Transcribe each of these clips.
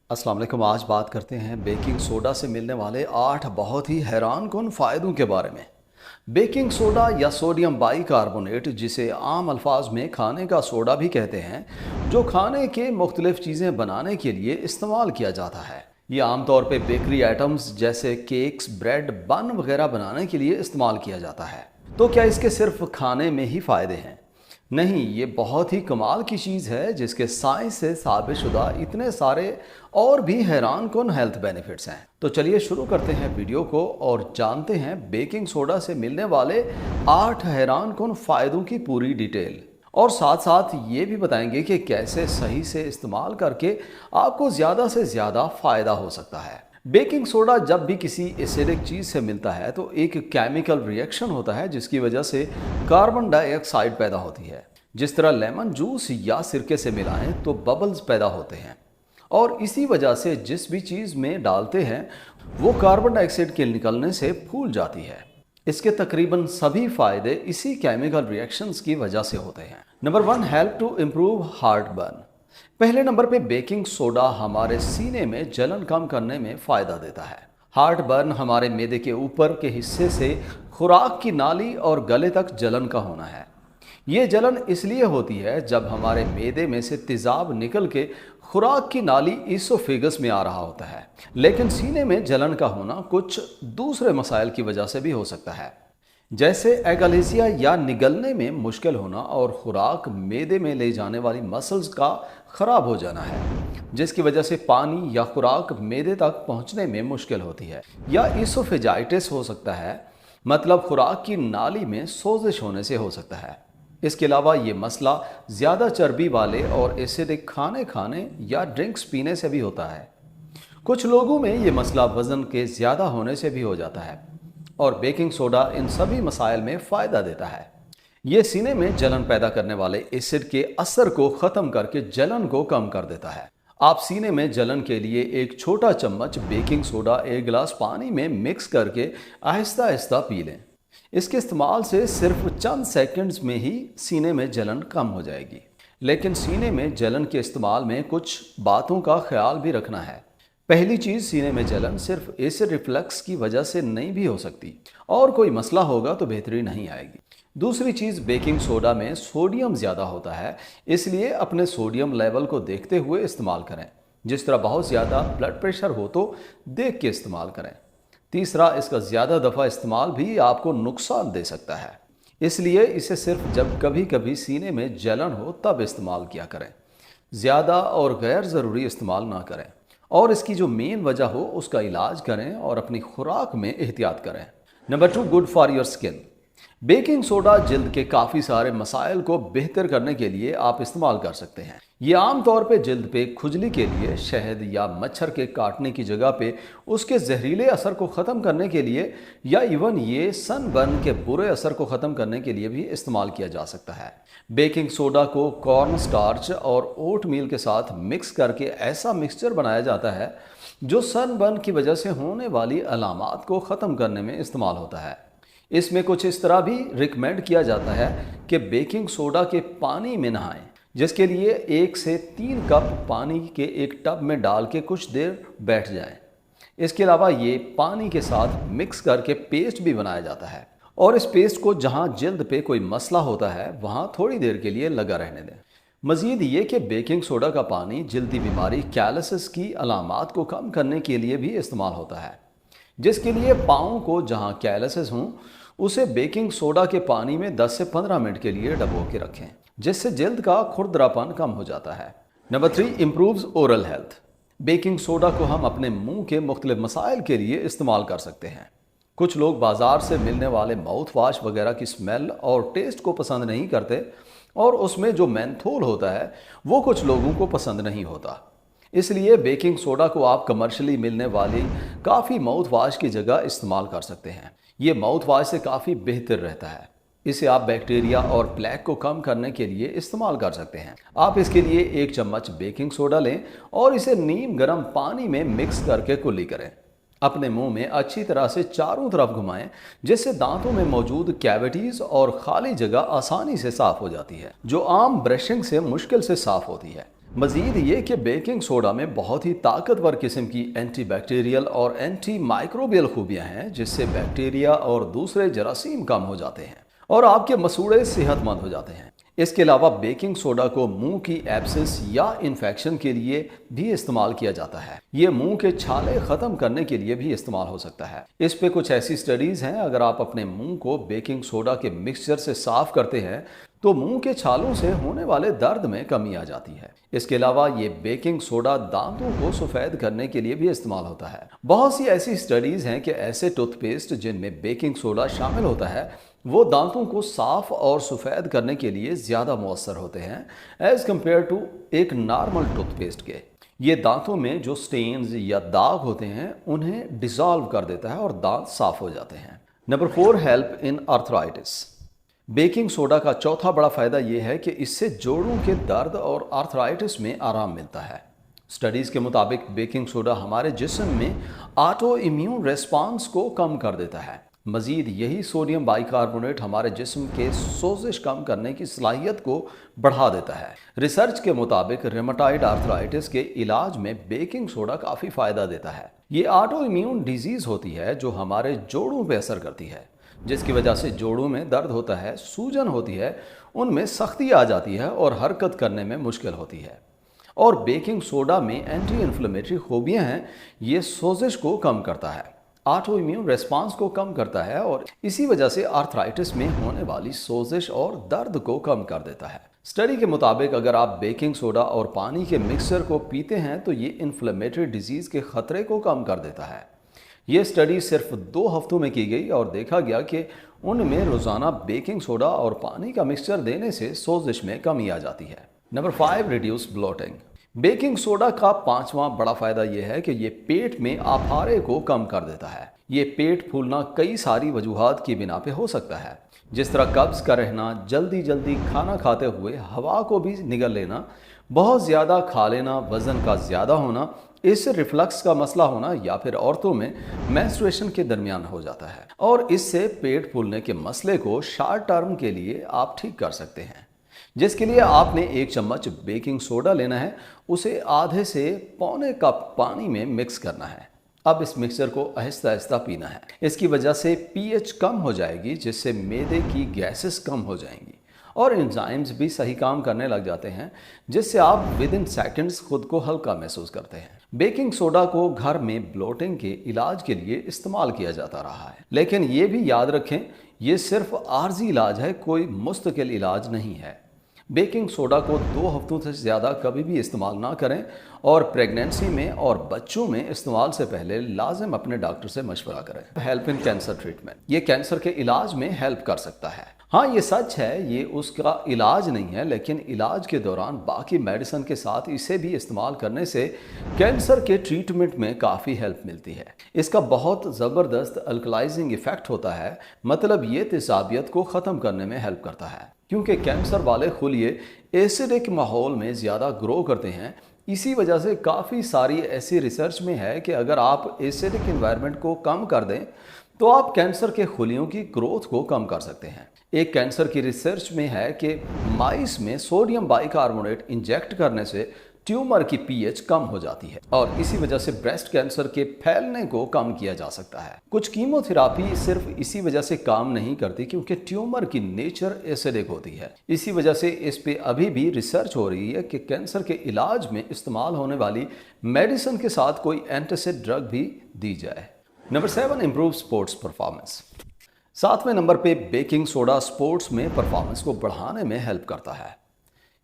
अस्सलाम वालेकुम। आज बात करते हैं बेकिंग सोडा से मिलने वाले 8 बहुत ही हैरानकुन फ़ायदों के बारे में। बेकिंग सोडा या सोडियम बाइकार्बोनेट, जिसे आम अल्फाज में खाने का सोडा भी कहते हैं, जो खाने के मुख्तलिफ चीज़ें बनाने के लिए इस्तेमाल किया जाता है। ये आमतौर पे बेकरी आइटम्स जैसे केक्स, ब्रेड, बन वगैरह बनाने के लिए इस्तेमाल किया जाता है। तो क्या इसके सिर्फ खाने में ही फ़ायदे हैं? नहीं, ये बहुत ही कमाल की चीज़ है जिसके साइंस से साबितशुदा इतने सारे और भी हैरानकुन हेल्थ बेनिफिट्स हैं। तो चलिए शुरू करते हैं वीडियो को और जानते हैं बेकिंग सोडा से मिलने वाले 8 हैरानकुन फ़ायदों की पूरी डिटेल। और साथ साथ ये भी बताएंगे कि कैसे सही से इस्तेमाल करके आपको ज़्यादा से ज़्यादा फ़ायदा हो सकता है। बेकिंग सोडा जब भी किसी एसिडिक चीज़ से मिलता है तो एक केमिकल रिएक्शन होता है जिसकी वजह से कार्बन डाइऑक्साइड पैदा होती है। जिस तरह लेमन जूस या सिरके से मिलाएं तो बबल्स पैदा होते हैं, और इसी वजह से जिस भी चीज़ में डालते हैं वो कार्बन डाइऑक्साइड के निकलने से फूल जाती है। इसके तकरीबन सभी फायदे इसी केमिकल रिएक्शंस की वजह से होते हैं। Number 1, help to improve heart burn. पहले नंबर पे बेकिंग सोडा हमारे सीने में जलन कम करने में फ़ायदा देता है। हार्ट बर्न हमारे मैदे के ऊपर के हिस्से से खुराक की नाली और गले तक जलन का होना है। ये जलन इसलिए होती है जब हमारे मैदे में से तेज़ाब निकल के खुराक की नाली ईसोफेगस में आ रहा होता है। लेकिन सीने में जलन का होना कुछ दूसरे मसाइल की वजह से भी हो सकता है, जैसे एगालेसिया या निगलने में मुश्किल होना और खुराक मैदे में ले जाने वाली मसल्स का ख़राब हो जाना है, जिसकी वजह से पानी या खुराक मैदे तक पहुंचने में मुश्किल होती है। या इसोफेजाइटिस हो सकता है, मतलब खुराक की नाली में सोजिश होने से हो सकता है। इसके अलावा ये मसला ज़्यादा चर्बी वाले और एसिडिक खाने खाने या ड्रिंक्स पीने से भी होता है। कुछ लोगों में ये मसला वज़न के ज़्यादा होने से भी हो जाता है, और बेकिंग सोडा इन सभी मसाइल में फ़ायदा देता है। ये सीने में जलन पैदा करने वाले एसिड के असर को ख़त्म करके जलन को कम कर देता है। आप सीने में जलन के लिए एक छोटा चम्मच बेकिंग सोडा एक गिलास पानी में मिक्स करके आहिस्ता आहिस्ता पी लें। इसके इस्तेमाल से सिर्फ चंद सेकंड्स में ही सीने में जलन कम हो जाएगी। लेकिन सीने में जलन के इस्तेमाल में कुछ बातों का ख्याल भी रखना है। पहली चीज़, सीने में जलन सिर्फ एसिड रिफ्लक्स की वजह से नहीं भी हो सकती, और कोई मसला होगा तो बेहतरी नहीं आएगी। दूसरी चीज़, बेकिंग सोडा में सोडियम ज़्यादा होता है, इसलिए अपने सोडियम लेवल को देखते हुए इस्तेमाल करें। जिस तरह बहुत ज़्यादा ब्लड प्रेशर हो तो देख के इस्तेमाल करें। तीसरा, इसका ज़्यादा दफ़ा इस्तेमाल भी आपको नुकसान दे सकता है, इसलिए इसे सिर्फ जब कभी कभी सीने में जलन हो तब इस्तेमाल किया करें। ज़्यादा और गैर ज़रूरी इस्तेमाल ना करें, और इसकी जो मेन वजह हो उसका इलाज करें और अपनी खुराक में एहतियात करें। Number 2, good for your skin. Baking soda जिल्द के काफ़ी सारे मसाइल को बेहतर करने के लिए आप इस्तेमाल कर सकते हैं। ये आम तौर पे जिल्द पे खुजली के लिए, शहद या मच्छर के काटने की जगह पे उसके जहरीले असर को ख़त्म करने के लिए, या इवन ये सनबर्न के बुरे असर को ख़त्म करने के लिए भी इस्तेमाल किया जा सकता है। बेकिंग सोडा को कॉर्न स्टार्च और ओट मील के साथ मिक्स करके ऐसा मिक्सचर बनाया जाता है जो सनबर्न की वजह से होने वाली अलामात को ख़त्म करने में इस्तेमाल होता है। इसमें कुछ इस तरह भी रिकमेंड किया जाता है कि बेकिंग सोडा के पानी में नहाएं, जिसके लिए 1 से 3 कप पानी के एक टब में डाल के कुछ देर बैठ जाएं। इसके अलावा ये पानी के साथ मिक्स करके पेस्ट भी बनाया जाता है, और इस पेस्ट को जहां जिल्द पे कोई मसला होता है वहां थोड़ी देर के लिए लगा रहने दें। मज़ीद ये कि बेकिंग सोडा का पानी जल्दी बीमारी कैलसिस की अलामात को कम करने के लिए भी इस्तेमाल होता है, जिसके लिए पाँव को जहां कैलसिस हों उसे बेकिंग सोडा के पानी में 10 से 15 मिनट के लिए डबो के रखें, जिससे जल्द का खुरदरापन कम हो जाता है। Number 3, improves oral health. Baking soda को हम अपने मुंह के मुख्तलिफ मसाइल के लिए इस्तेमाल कर सकते हैं। कुछ लोग बाज़ार से मिलने वाले माउथ वाश वगैरह की स्मेल और टेस्ट को पसंद नहीं करते, और उसमें जो मेंथोल होता है वो कुछ लोगों को पसंद नहीं होता। इसलिए बेकिंग सोडा को आप कमर्शियली मिलने वाली काफ़ी माउथ वाश की जगह इस्तेमाल कर सकते हैं। ये माउथ वाश से काफ़ी बेहतर रहता है। इसे आप बैक्टीरिया और प्लेक को कम करने के लिए इस्तेमाल कर सकते हैं। आप इसके लिए 1 चम्मच बेकिंग सोडा लें और इसे नीम गर्म पानी में मिक्स करके कुल्ली करें। अपने मुंह में अच्छी तरह से चारों तरफ घुमाएं, जिससे दांतों में मौजूद कैविटीज़ और खाली जगह आसानी से साफ हो जाती है, जो आम ब्रशिंग से मुश्किल से साफ होती है। मजीद ये कि बेकिंग सोडा में बहुत ही ताकतवर किस्म की एंटीबैक्टीरियल और एंटी माइक्रोबियल खूबियाँ हैं, जिससे बैक्टीरिया और दूसरे जरासीम कम हो जाते हैं और आपके मसूड़े सेहतमंद हो जाते हैं। इसके अलावा बेकिंग सोडा को मुंह की एब्सेस या इन्फेक्शन के लिए भी इस्तेमाल किया जाता है। ये मुंह के छाले ख़त्म करने के लिए भी इस्तेमाल हो सकता है। इस पे कुछ ऐसी स्टडीज़ हैं, अगर आप अपने मुंह को बेकिंग सोडा के मिक्सचर से साफ करते हैं तो मुंह के छालों से होने वाले दर्द में कमी आ जाती है। इसके अलावा ये बेकिंग सोडा दांतों को सफ़ेद करने के लिए भी इस्तेमाल होता है। बहुत सी ऐसी स्टडीज़ हैं कि ऐसे टूथपेस्ट जिनमें बेकिंग सोडा शामिल होता है वो दांतों को साफ और सफ़ेद करने के लिए ज़्यादा मौसर होते हैं एज़ कम्पेयर टू एक नॉर्मल टूथपेस्ट के। ये दांतों में जो स्टेन्स या दाग होते हैं उन्हें डिसॉल्व कर देता है और दांत साफ हो जाते हैं। Number 4, help in arthritis. Baking soda का चौथा बड़ा फ़ायदा यह है कि इससे जोड़ों के दर्द और आर्थराइटिस में आराम मिलता है। स्टडीज़ के मुताबिक बेकिंग सोडा हमारे जिस्म में ऑटो इम्यून रेस्पॉन्स को कम कर देता है। मज़ीद यही सोडियम बाइकार्बोनेट हमारे जिस्म के सोजिश कम करने की सलाहियत को बढ़ा देता है। रिसर्च के मुताबिक रेमेटॉइड आर्थराइटिस के इलाज में बेकिंग सोडा काफ़ी फ़ायदा देता है। ये ऑटो इम्यून डिजीज़ होती है जो हमारे जोड़ों पर असर करती है, जिसकी वजह से जोड़ों में दर्द होता है, सूजन होती है, उनमें सख्ती आ जाती है और हरकत करने में मुश्किल होती है। और बेकिंग सोडा में एंटी इन्फ्लेमेटरी खूबियाँ हैं, ये सोजिश को कम करता है, ऑटो इम्यून रेस्पॉन्स को कम करता है और इसी वजह से आर्थराइटिस में होने वाली सोजिश और दर्द को कम कर देता है। स्टडी के मुताबिक अगर आप बेकिंग सोडा और पानी के मिक्सचर को पीते हैं तो ये इन्फ्लेमेटरी डिजीज़ के ख़तरे को कम कर देता है। ये स्टडी सिर्फ 2 हफ्तों में की गई और देखा गया कि उनमें रोज़ाना बेकिंग सोडा और पानी का मिक्सचर देने से सोजिश में कमी आ जाती है। Number 5, reduce bloating. Baking soda का 5वां बड़ा फ़ायदा यह है कि ये पेट में आफारे को कम कर देता है। ये पेट फूलना कई सारी वजूहात की बिना पे हो सकता है, जिस तरह कब्ज़ का रहना, जल्दी जल्दी खाना खाते हुए हवा को भी निगल लेना, बहुत ज़्यादा खा लेना, वज़न का ज़्यादा होना, इससे रिफ्लक्स का मसला होना या फिर औरतों में मेंस्ट्रुएशन के दरमियान हो जाता है। और इससे पेट फूलने के मसले को शॉर्ट टर्म के लिए आप ठीक कर सकते हैं, जिसके लिए आपने 1 चम्मच बेकिंग सोडा लेना है, उसे आधे से पौने कप पानी में मिक्स करना है। अब इस मिक्सचर को आहिस्ता आहिस्ता पीना है। इसकी वजह से पीएच कम हो जाएगी, जिससे मैदे की गैसेस कम हो जाएंगी और एंजाइम्स भी सही काम करने लग जाते हैं, जिससे आप विद इन सेकेंड्स खुद को हल्का महसूस करते हैं। बेकिंग सोडा को घर में ब्लोटिंग के इलाज के लिए इस्तेमाल किया जाता रहा है, लेकिन ये भी याद रखें ये सिर्फ आर्जी इलाज है, कोई मुस्तकिल इलाज नहीं है। बेकिंग सोडा को 2 हफ्तों से ज़्यादा कभी भी इस्तेमाल ना करें और प्रेगनेंसी में और बच्चों में इस्तेमाल से पहले लाजिम अपने डॉक्टर से मशवरा करें। हेल्प इन कैंसर ट्रीटमेंट, ये कैंसर के इलाज में हेल्प कर सकता है। हाँ, ये सच है, ये उसका इलाज नहीं है, लेकिन इलाज के दौरान बाकी मेडिसिन के साथ इसे भी इस्तेमाल करने से कैंसर के ट्रीटमेंट में काफ़ी हेल्प मिलती है। इसका बहुत ज़बरदस्त अल्कलाइजिंग इफ़ेक्ट होता है, मतलब ये तेज़ाबियत को ख़त्म करने में हेल्प करता है, क्योंकि कैंसर वाले खुलिए एसिडिक माहौल में ज़्यादा ग्रो करते हैं। इसी वजह से काफ़ी सारी ऐसी रिसर्च में है कि अगर आप एसिडिक इन्वायरमेंट को कम कर दें तो आप कैंसर के खुलियों की ग्रोथ को कम कर सकते हैं। एक कैंसर की रिसर्च में है कि माइस में सोडियम बाइकार्बोनेट इंजेक्ट करने से ट्यूमर की पीएच कम हो जाती है और इसी वजह से ब्रेस्ट कैंसर के फैलने को कम किया जा सकता है। कुछ कीमोथेरापी सिर्फ इसी वजह से काम नहीं करती क्योंकि ट्यूमर की नेचर एसिडिक होती है। इसी वजह से इस पे अभी भी रिसर्च हो रही है कि कैंसर के इलाज में इस्तेमाल होने वाली मेडिसिन के साथ कोई एंटासिड ड्रग भी दी जाए। Number 7, improve sports performance. 7वें नंबर पे बेकिंग सोडा स्पोर्ट्स में परफॉर्मेंस को बढ़ाने में हेल्प करता है।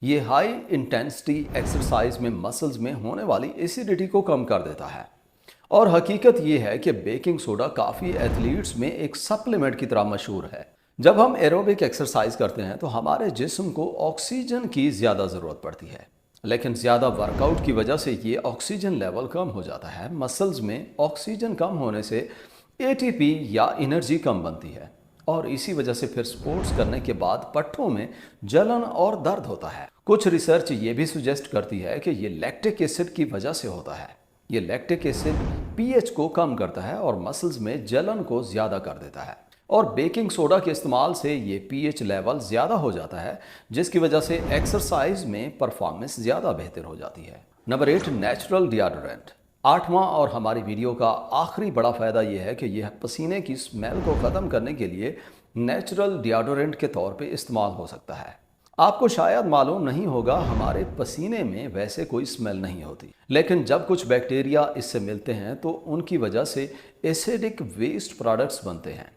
ये हाई इंटेंसिटी एक्सरसाइज में मसल्स में होने वाली एसिडिटी को कम कर देता है और हकीकत ये है कि बेकिंग सोडा काफ़ी एथलीट्स में एक सप्लीमेंट की तरह मशहूर है। जब हम एरोबिक एक्सरसाइज करते हैं तो हमारे जिस्म को ऑक्सीजन की ज़्यादा ज़रूरत पड़ती है, लेकिन ज़्यादा वर्कआउट की वजह से ये ऑक्सीजन लेवल कम हो जाता है। मसल्स में ऑक्सीजन कम होने से एटीपी या एनर्जी कम बनती है और इसी वजह से फिर स्पोर्ट्स करने के बाद पट्टों में जलन और दर्द होता है। कुछ रिसर्च ये भी सुजेस्ट करती है कि ये लैक्टिक एसिड की वजह से होता है। ये लैक्टिक एसिड पीएच को कम करता है और मसल्स में जलन को ज़्यादा कर देता है। और बेकिंग सोडा के इस्तेमाल से ये पीएच लेवल ज़्यादा हो जाता है, जिसकी वजह से एक्सरसाइज में परफॉर्मेंस ज़्यादा बेहतर हो जाती है। Number 8, natural deodorant. आठवां और हमारी वीडियो का आखिरी बड़ा फ़ायदा यह है कि यह पसीने की स्मेल को ख़त्म करने के लिए नेचुरल डिओडोरेंट के तौर पे इस्तेमाल हो सकता है। आपको शायद मालूम नहीं होगा, हमारे पसीने में वैसे कोई स्मेल नहीं होती, लेकिन जब कुछ बैक्टीरिया इससे मिलते हैं तो उनकी वजह से एसिडिक वेस्ट प्रोडक्ट्स बनते हैं,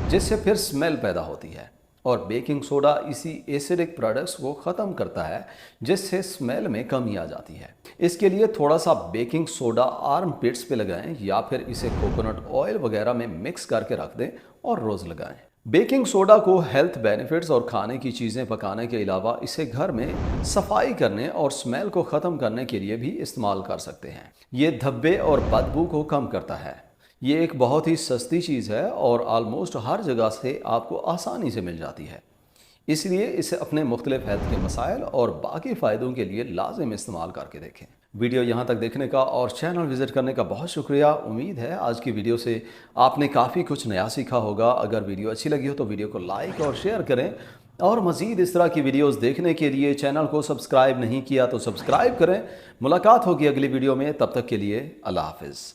जिससे फिर स्मेल पैदा होती है। और बेकिंग सोडा इसी एसिडिक प्रोडक्ट्स को ख़त्म करता है, जिससे स्मेल में कमी आ जाती है। इसके लिए थोड़ा सा बेकिंग सोडा आर्म पिट्स पे लगाएं या फिर इसे कोकोनट ऑयल वगैरह में मिक्स करके रख दें और रोज़ लगाएं। बेकिंग सोडा को हेल्थ बेनिफिट्स और खाने की चीज़ें पकाने के अलावा इसे घर में सफाई करने और स्मेल को ख़त्म करने के लिए भी इस्तेमाल कर सकते हैं। ये धब्बे और बदबू को कम करता है। ये एक बहुत ही सस्ती चीज़ है और ऑलमोस्ट हर जगह से आपको आसानी से मिल जाती है, इसलिए इसे अपने मुख्तलिफ हेल्थ के मसाइल और बाकी फ़ायदों के लिए लाजिम इस्तेमाल करके देखें। वीडियो यहाँ तक देखने का और चैनल विज़िट करने का बहुत शुक्रिया। उम्मीद है आज की वीडियो से आपने काफ़ी कुछ नया सीखा होगा। अगर वीडियो अच्छी लगी हो तो वीडियो को लाइक और शेयर करें, और मज़ीद इस तरह की वीडियोस देखने के लिए चैनल को सब्सक्राइब नहीं किया तो सब्सक्राइब करें। मुलाकात होगी अगली वीडियो में, तब तक के लिए अल्लाह हाफ़िज़।